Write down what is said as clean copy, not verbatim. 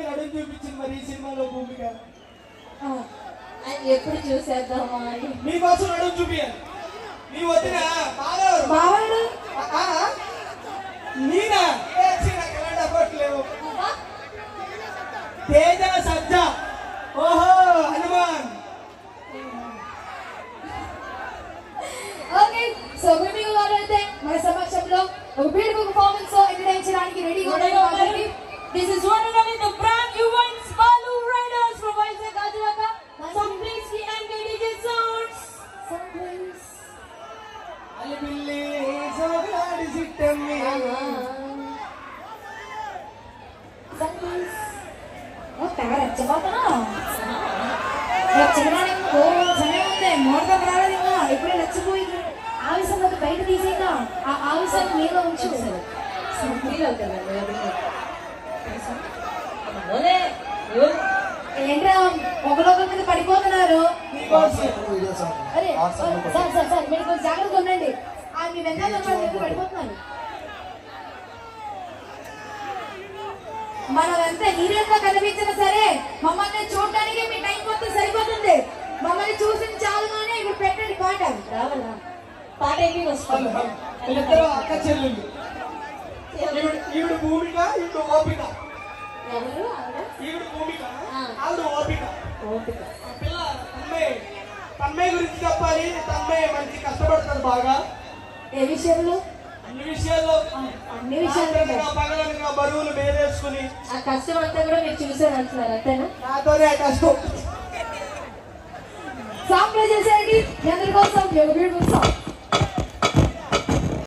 సినిమాకి నడుము చూపించింది, మరి ఈ సినిమాలో భూమిక ఎప్పుడు చూసేద్దామా అని మీకోసం నడుము చూపించాలి. నీ వదిన బావాడు నేనా లేవు తేజ సజ్జ. ఓహో హనుమాన్. ఓకే సో భూమిక గారు అయితే మన సమక్షంలో ఒక బ్యూటిఫుల్ పర్ఫార్మెన్స్ ఎంటర్టైన్ చేయడానికి రెడీగా ఉన్నారు కాబట్టి this is one and only the brand new once Balu riders from Vizag Gajuwaka. Some please we and DJ sounds. Some please. Ali billi sogadi sittammi. Some please. Oh, taga rachapatana. రచ్చడానికి సమయం ఉంది. మోడతం రాలేదు ఇంకా. ఇప్పుడే రచ్చిపోయి ఆవేశంలోకి బయట తీసేగా ఆ ఆవేశాన్ని మీలో ఉంచు. ఏంట్రా ఒకరొకరి మీద పడిపోతున్నారు. అరే సార్ సార్ సార్ మీరు కొంచెం జాగ్రత్తగా ఉండండి. మీ వెనకాల పడిపోతున్నారు. మనం ఎంత హీరోగా కనిపించినా సరే మమ్మల్ని చూడడానికి మీ టైం మొత్తం సరిపోతుంది. మమ్మల్ని చూసిన చాలుగానే ఇప్పుడు పెట్టండి పాట. రావాలా పాట ఏమి వస్తుంది. ఇద్దరు అక్క చెల్లెళ్ళు. ఈవిడ భూమిక, ఈవిడ ఓపిక. ఎవరు ఈవిడ భూమిక, ఆవిడ ఓపిక. పిల్ల తన్మయ్య గురించి చెప్పాలి. తన్మయ్య మంచి కష్టపడుతుంది బాగా. ఏ విషయంలో? అన్ని విషయాల్లో. అన్ని విషయాల్లో పగలనగా బరువులు మేరేసుకుని ఆ కష్టం అంతా కూడా మీరు చూసారు అంటున్నారు అంతేనా? నాతోనే కష్టం. సాంగ్ ప్లే చేసేయండి. అందరి కోసం బ్యూటిఫుల్ సాంగ్.